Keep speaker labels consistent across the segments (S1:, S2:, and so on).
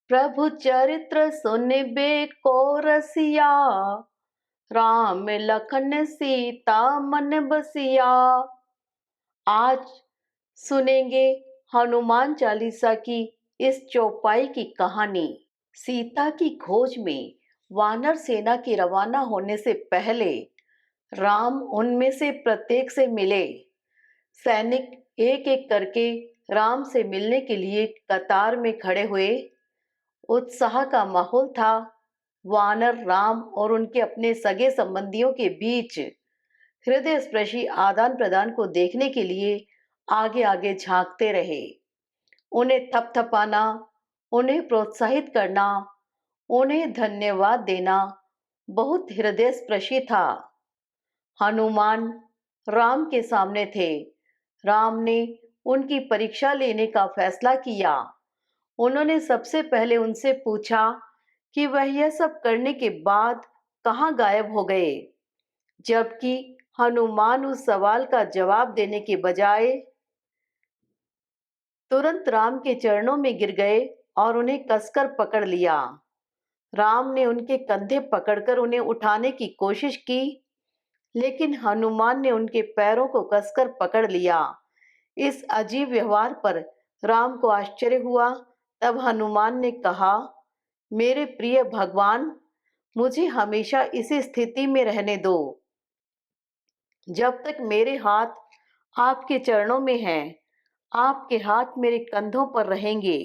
S1: प्रभु चरित्र सुनबे को रसिया, राम लखन सीता मन बसिया। आज सुनेंगे हनुमान चालीसा की इस चौपाई की कहानी। सीता की खोज में वानर सेना के रवाना होने से पहले राम उनमें से प्रत्येक से मिले। सैनिक एक एक करके राम से मिलने के लिए कतार में खड़े हुए। उत्साह का माहौल था। वानर राम और उनके अपने सगे संबंधियों के बीच हृदय स्पर्शी आदान प्रदान को देखने के लिए आगे आगे झांकते रहे। उन्हें थपथपाना, उन्हें प्रोत्साहित करना, उन्हें धन्यवाद देना बहुत हृदय स्पर्शी था। हनुमान राम के सामने थे। राम ने उनकी परीक्षा लेने का फैसला किया। उन्होंने सबसे पहले उनसे पूछा कि वह यह सब करने के बाद कहाँ गायब हो गए, जबकि हनुमान उस सवाल का जवाब देने के बजाय तुरंत राम के चरणों में गिर गए और उन्हें कसकर पकड़ लिया। राम ने उनके कंधे पकड़कर उन्हें उठाने की कोशिश की, लेकिन हनुमान ने उनके पैरों को कसकर पकड़ लिया। इस अजीब व्यवहार पर राम को आश्चर्य हुआ। तब हनुमान ने कहा, मेरे प्रिय भगवान, मुझे हमेशा इसी स्थिति में रहने दो। जब तक मेरे हाथ आपके चरणों में हैं, आपके हाथ मेरे कंधों पर रहेंगे।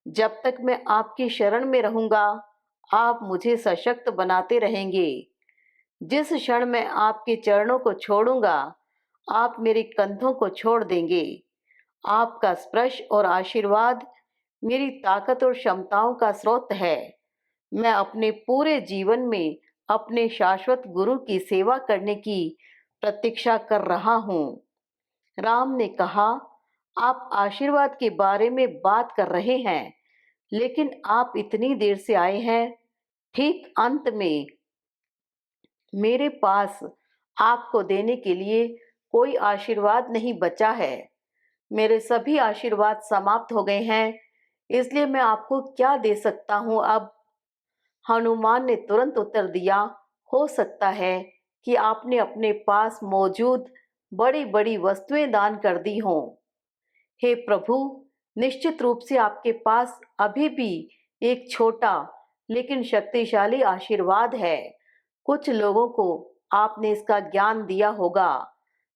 S1: जब तक मैं आपकी शरण में रहूंगा, आप मुझे सशक्त बनाते रहेंगे। जिस क्षण मैं आपके चरणों को छोड़ूंगा, आप मेरे कंधों को छोड़ देंगे। आपका स्पर्श और आशीर्वाद मेरी ताकत और क्षमताओं का स्रोत है। मैं अपने पूरे जीवन में अपने शाश्वत गुरु की सेवा करने की प्रतीक्षा कर रहा हूँ। राम ने कहा, आप आशीर्वाद के बारे में बात कर रहे हैं, लेकिन आप इतनी देर से आए हैं। ठीक अंत में मेरे पास आपको देने के लिए कोई आशीर्वाद नहीं बचा है। मेरे सभी आशीर्वाद समाप्त हो गए हैं, इसलिए मैं आपको क्या दे सकता हूँ अब? हनुमान ने तुरंत उत्तर दिया, हो सकता है कि आपने अपने पास मौजूद बड़ी बड़ी वस्तुएं दान कर दी हों। हे प्रभु, निश्चित रूप से आपके पास अभी भी एक छोटा लेकिन शक्तिशाली आशीर्वाद है। कुछ लोगों को आपने इसका ज्ञान दिया होगा।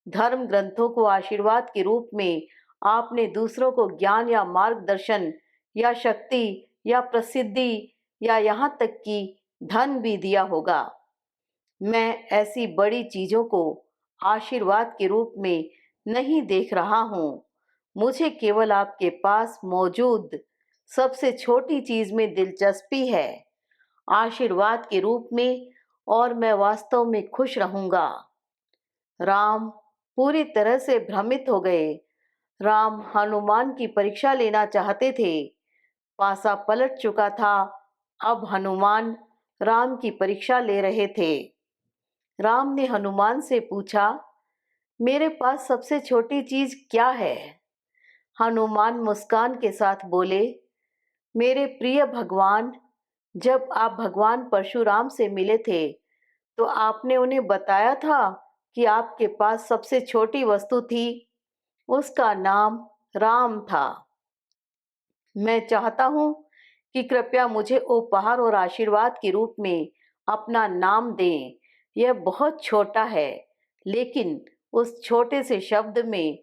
S1: धर्म ग्रंथों को आशीर्वाद के रूप में आपने दूसरों को ज्ञान या मार्गदर्शन या शक्ति या प्रसिद्धि या यहाँ तक कि धन भी दिया होगा। मैं ऐसी बड़ी चीजों को आशीर्वाद के रूप में नहीं देख रहा हूँ। मुझे केवल आपके पास मौजूद सबसे छोटी चीज में दिलचस्पी है, आशीर्वाद के रूप में, और मैं वास्तव में खुश रहूंगा। राम पूरी तरह से भ्रमित हो गए। राम हनुमान की परीक्षा लेना चाहते थे। पासा पलट चुका था। अब हनुमान राम की परीक्षा ले रहे थे। राम ने हनुमान से पूछा, मेरे पास सबसे छोटी चीज क्या है? हनुमान मुस्कान के साथ बोले, मेरे प्रिय भगवान, जब आप भगवान परशुराम से मिले थे तो आपने उन्हें बताया था कि आपके पास सबसे छोटी वस्तु थी। उसका नाम राम था। मैं चाहता हूँ कि कृपया मुझे उपहार और आशीर्वाद के रूप में अपना नाम दें। यह बहुत छोटा है, लेकिन उस छोटे से शब्द में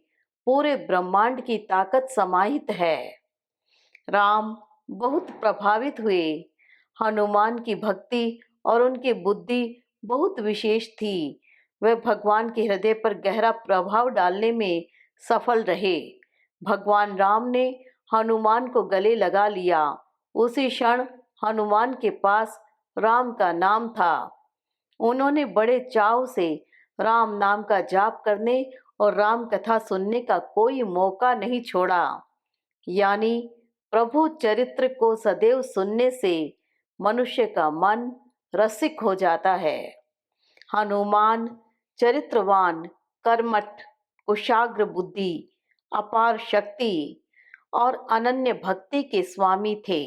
S1: पूरे ब्रह्मांड की ताकत समाहित है। राम बहुत प्रभावित हुए। हनुमान की भक्ति और उनकी बुद्धि बहुत विशेष थी। वे भगवान के हृदय पर गहरा प्रभाव डालने में सफल रहे। भगवान राम ने हनुमान को गले लगा लिया। उसी क्षण हनुमान के पास राम का नाम था। उन्होंने बड़े चाव से राम नाम का जाप करने और राम कथा सुनने का कोई मौका नहीं छोड़ा। यानी प्रभु चरित्र को सदैव सुनने से मनुष्य का मन रसिक हो जाता है। हनुमान चरित्रवान, कर्मठ, कुशाग्र बुद्धि, अपार शक्ति और अनन्य भक्ति के स्वामी थे।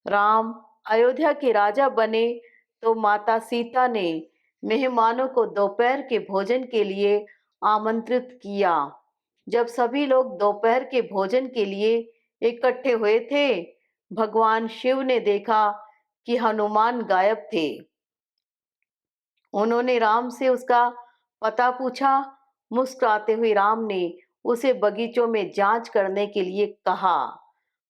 S1: राम अयोध्या के राजा बने तो माता सीता ने मेहमानों को दोपहर के भोजन के लिए आमंत्रित किया। जब सभी लोग दोपहर के भोजन के लिए इकट्ठे हुए थे, भगवान शिव ने देखा कि हनुमान गायब थे। उन्होंने राम से उसका पता पूछा। मुस्कुराते हुए राम ने उसे बगीचों में जांच करने के लिए कहा।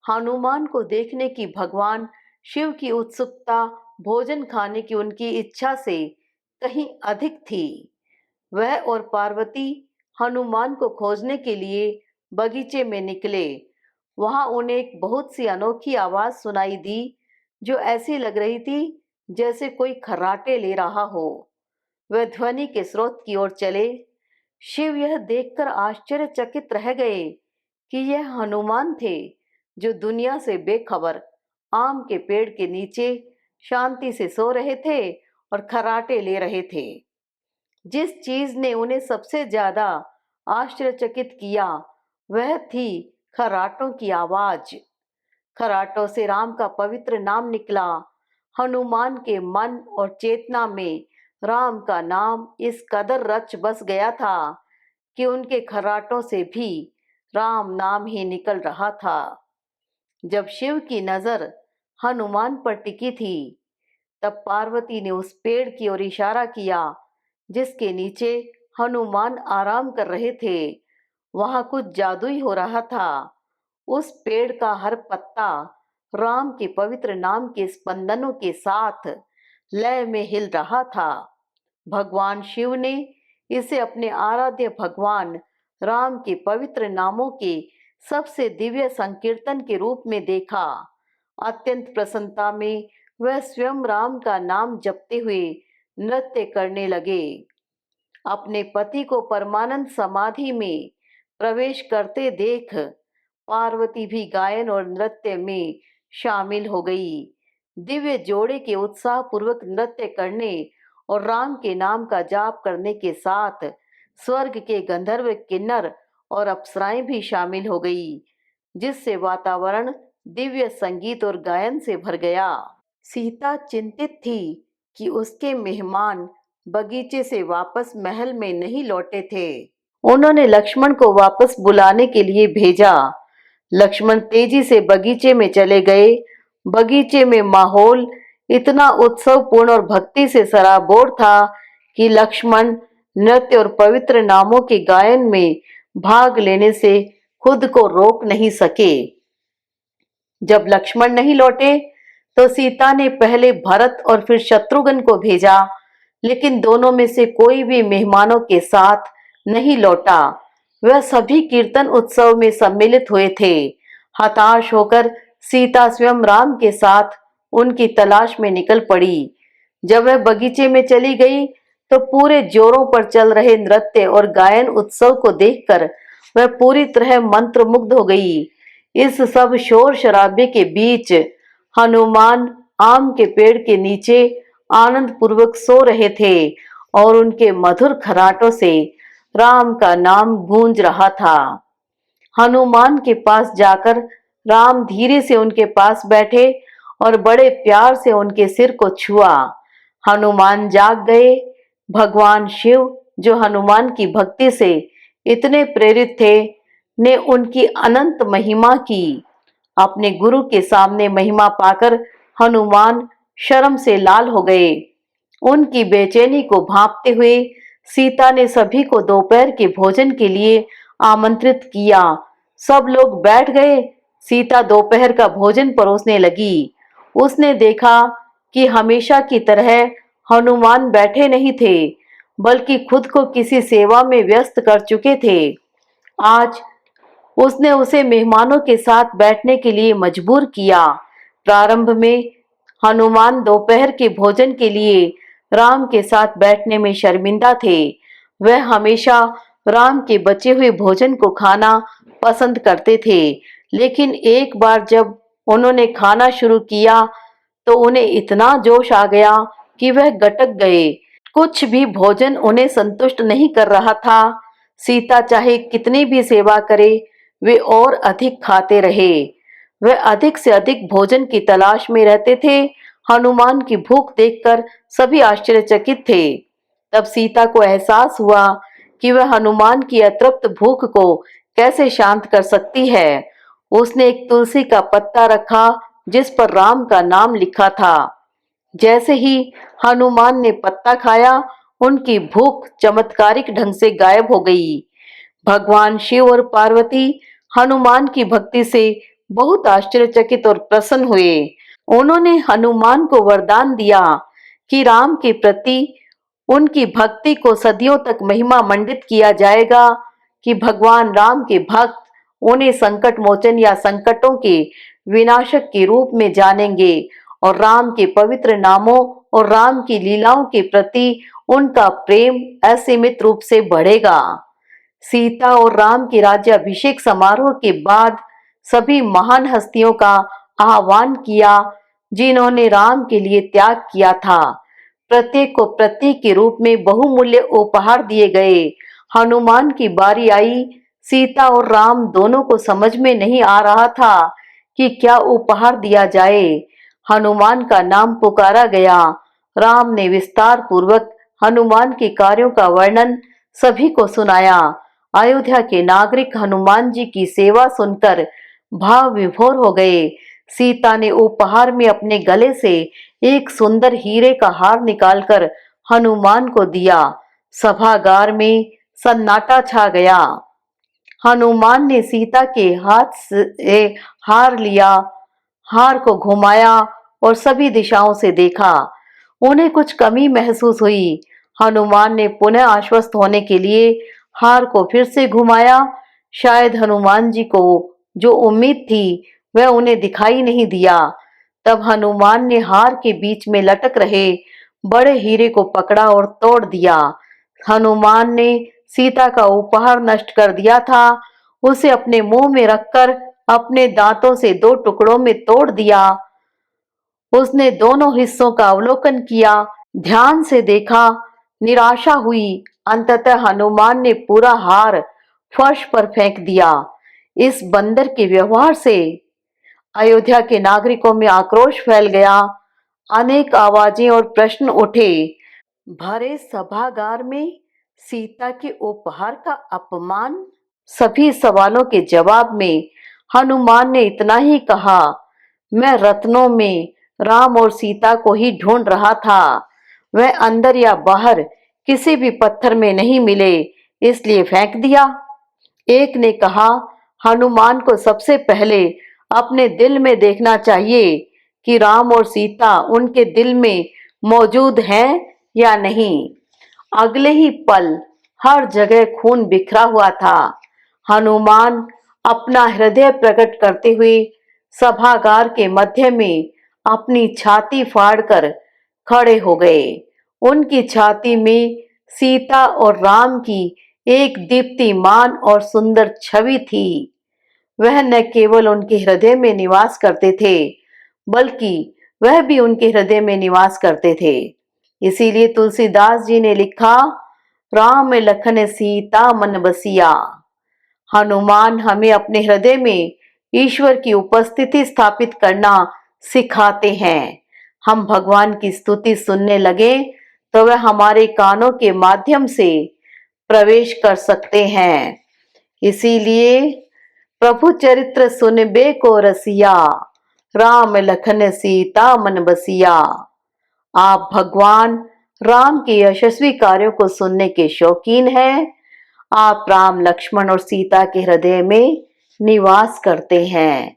S1: हनुमान को देखने की भगवान शिव की उत्सुकता भोजन खाने की उनकी इच्छा से कहीं अधिक थी। वह और पार्वती हनुमान को खोजने के लिए बगीचे में निकले। वहां उन्हें एक बहुत सी अनोखी आवाज सुनाई दी, जो ऐसी लग रही थी जैसे कोई खर्राटे ले रहा हो। वह ध्वनि के स्रोत की ओर चले। शिव यह देखकर आश्चर्यचकित रह गए कि यह हनुमान थे, जो दुनिया से बेखबर आम के पेड़ के नीचे शांति से सो रहे थे और खर्राटे ले रहे थे। जिस चीज ने उन्हें सबसे ज्यादा आश्चर्यचकित किया वह थी खर्राटों की आवाज। खर्राटों से राम का पवित्र नाम निकला। हनुमान के मन और चेतना में राम का नाम इस कदर रच बस गया था कि उनके खर्राटों से भी राम नाम ही निकल रहा था। जब शिव की नजर हनुमान पर टिकी थी, तब पार्वती ने उस पेड़ की ओर इशारा किया जिसके नीचे हनुमान आराम कर रहे थे। वहां कुछ जादुई हो रहा था। उस पेड़ का हर पत्ता राम के पवित्र नाम के स्पंदनों के साथ लय में हिल रहा था। भगवान शिव ने इसे अपने आराध्य भगवान राम के पवित्र नामों के सबसे दिव्य संकीर्तन के रूप में देखा। अत्यंत प्रसन्नता में वह स्वयं राम का नाम जपते हुए नृत्य करने लगे। अपने पति को परमानंद समाधि में प्रवेश करते देख पार्वती भी गायन और नृत्य में शामिल हो गई। दिव्य जोड़े के उत्साह पूर्वक नृत्य करने और राम के नाम का जाप करने के साथ स्वर्ग के गंधर्व किन्नर और अप्सराएं भी शामिल हो गई, जिससे वातावरण दिव्य संगीत और गायन से भर गया। सीता चिंतित थी कि उसके मेहमान बगीचे से वापस महल में नहीं लौटे थे। उन्होंने लक्ष्मण को वापस बुलाने के लिए भेजा। लक्ष्मण तेजी से बगीचे में चले गए। बगीचे में माहौल इतना उत्सवपूर्ण और भक्ति से सराबोर था कि लक्ष्मण नृत्य और पवित्र नामों के गायन में भाग लेने से खुद को रोक नहीं सके। जब लक्ष्मण नहीं लौटे तो सीता ने पहले भरत और फिर शत्रुघ्न को भेजा, लेकिन दोनों में से कोई भी मेहमानों के साथ नहीं लौटा। वह सभी कीर्तन उत्सव में सम्मिलित हुए थे। हताश होकर सीता स्वयं राम के साथ उनकी तलाश में निकल पड़ी। जब वह बगीचे में चली गई तो पूरे जोरों पर चल रहे नृत्य और गायन उत्सव को देखकर वह पूरी तरह मंत्रमुग्ध हो गई। इस सब शोर शराबे के बीच हनुमान आम के पेड़ के नीचे आनंद पूर्वक सो रहे थे और उनके मधुर खर्राटों से राम का नाम गूंज रहा था। हनुमान के पास जाकर राम धीरे से उनके पास बैठे और बड़े प्यार से उनके सिर को छुआ। हनुमान जाग गए। भगवान शिव, जो हनुमान की भक्ति से इतने प्रेरित थे, ने उनकी अनंत महिमा की। अपने गुरु के सामने महिमा पाकर हनुमान शर्म से लाल हो गए। उनकी बेचैनी को भांपते हुए सीता ने सभी को दोपहर के भोजन के लिए आमंत्रित किया। सब लोग बैठ गए। सीता दोपहर का भोजन परोसने लगी। उसने देखा कि हमेशा की तरह हनुमान बैठे नहीं थे, बल्कि खुद को किसी सेवा में व्यस्त कर चुके थे। आज उसने उसे मेहमानों के साथ बैठने के लिए मजबूर किया। प्रारंभ में हनुमान दोपहर के भोजन के लिए राम के साथ बैठने में शर्मिंदा थे। वह हमेशा राम के बचे हुए भोजन को खाना पसंद करते थे, लेकिन एक बार जब उन्होंने खाना शुरू किया तो उन्हें इतना जोश आ गया कि वह गटक गए। कुछ भी भोजन उन्हें संतुष्ट नहीं कर रहा था। सीता चाहे कितनी भी सेवा करे, वे और अधिक खाते रहे। वे अधिक से अधिक भोजन की तलाश में रहते थे। हनुमान की भूख देखकर सभी आश्चर्यचकित थे। तब सीता को एहसास हुआ कि वह हनुमान की अतृप्त भूख को कैसे शांत कर सकती है। उसने एक तुलसी का पत्ता रखा जिस पर राम का नाम लिखा था। जैसे ही हनुमान ने पत्ता खाया, उनकी भूख चमत्कारिक ढंग से गायब हो गई। भगवान शिव और पार्वती हनुमान की भक्ति से बहुत आश्चर्यचकित और प्रसन्न हुए। उन्होंने हनुमान को वरदान दिया कि राम के प्रति उनकी भक्ति को सदियों तक महिमा मंडित किया जाएगा, कि भगवान राम के भक्त उन्हें संकट मोचन या संकटों के विनाशक के रूप में जानेंगे और राम के पवित्र नामों और राम की लीलाओं के प्रति उनका प्रेम असीमित रूप से बढ़ेगा। सीता और राम के राज्याभिषेक समारोह के बाद सभी महान हस्तियों का आह्वान किया जिन्होंने राम के लिए त्याग किया था। प्रत्येक को प्रतीक के रूप में बहुमूल्य उपहार दिए गए। हनुमान की बारी आई। सीता और राम दोनों को समझ में नहीं आ रहा था कि क्या उपहार दिया जाए। हनुमान का नाम पुकारा गया। राम ने विस्तार पूर्वक हनुमान के कार्यों का वर्णन सभी को सुनाया। अयोध्या के नागरिक हनुमान जी की सेवा सुनकर भाव विभोर हो गए। सीता ने उपहार में अपने गले से एक सुंदर हीरे का हार निकालकर हनुमान को दिया। सभागार में सन्नाटा छा गया। हनुमान ने सीता के हाथ से हार लिया, हार को घुमाया और सभी दिशाओं से देखा। उन्हें कुछ कमी महसूस हुई। हनुमान ने पुनः आश्वस्त होने के लिए हार को फिर से घुमाया। शायद हनुमान जी को जो उम्मीद थी वह उन्हें दिखाई नहीं दिया। तब हनुमान ने हार के बीच में लटक रहे बड़े हीरे को पकड़ा और तोड़ दिया। हनुमान ने सीता का उपहार नष्ट कर दिया था। उसे अपने मुंह में रखकर अपने दांतों से दो टुकड़ों में तोड़ दिया। उसने दोनों हिस्सों का अवलोकन किया, ध्यान से देखा, निराशा हुई। अंततः हनुमान ने पूरा हार फर्श पर फेंक दिया। इस बंदर के व्यवहार से अयोध्या के नागरिकों में आक्रोश फैल गया। अनेक आवाजें और प्रश्न उठे। भरे सभागार में सीता के उपहार का अपमान। सभी सवालों के जवाब में हनुमान ने इतना ही कहा, मैं रत्नों में राम और सीता को ही ढूंढ रहा था। वह अंदर या बाहर किसी भी पत्थर में नहीं मिले, इसलिए फेंक दिया। एक ने कहा, हनुमान को सबसे पहले अपने दिल में देखना चाहिए कि राम और सीता उनके दिल में मौजूद हैं या नहीं। अगले ही पल हर जगह खून बिखरा हुआ था। हनुमान अपना हृदय प्रकट करते हुए सभागार के मध्य में अपनी छाती फाड़कर खड़े हो गए। उनकी छाती में सीता और राम की एक दीप्तिमान और सुंदर छवि थी। वह न केवल उनके हृदय में निवास करते थे, बल्कि वह भी उनके हृदय में निवास करते थे। इसीलिए तुलसीदास जी ने लिखा, राम लखन सीता मन बसिया। हनुमान हमें अपने हृदय में ईश्वर की उपस्थिति स्थापित करना सिखाते हैं। हम भगवान की स्तुति सुनने लगे तो वह हमारे कानों के माध्यम से प्रवेश कर सकते हैं। इसीलिए प्रभु चरित्र सुनबे को रसिया, राम लखन सीता मन बसिया। आप भगवान राम के यशस्वी कार्यों को सुनने के शौकीन हैं। आप राम, लक्ष्मण और सीता के हृदय में निवास करते हैं।